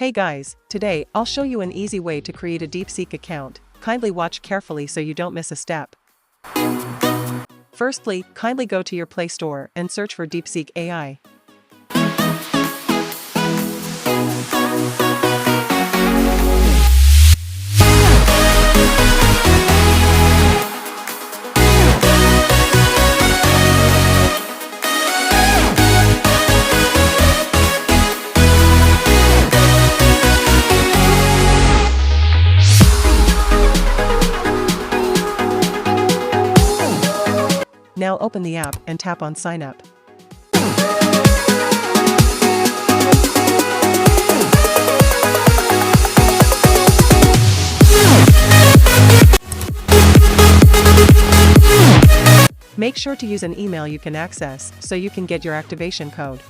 Hey guys, today I'll show you an easy way to create a DeepSeek account. Kindly watch carefully so you don't miss a step. Firstly, kindly go to your Play Store and search for DeepSeek AI. Now open the app and tap on Sign Up. Make sure to use an email you can access so you can get your activation code.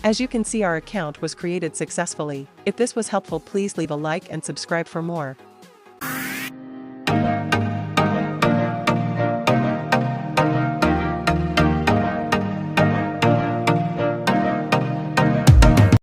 As you can see, our account was created successfully. If this was helpful, please leave a like and subscribe for more.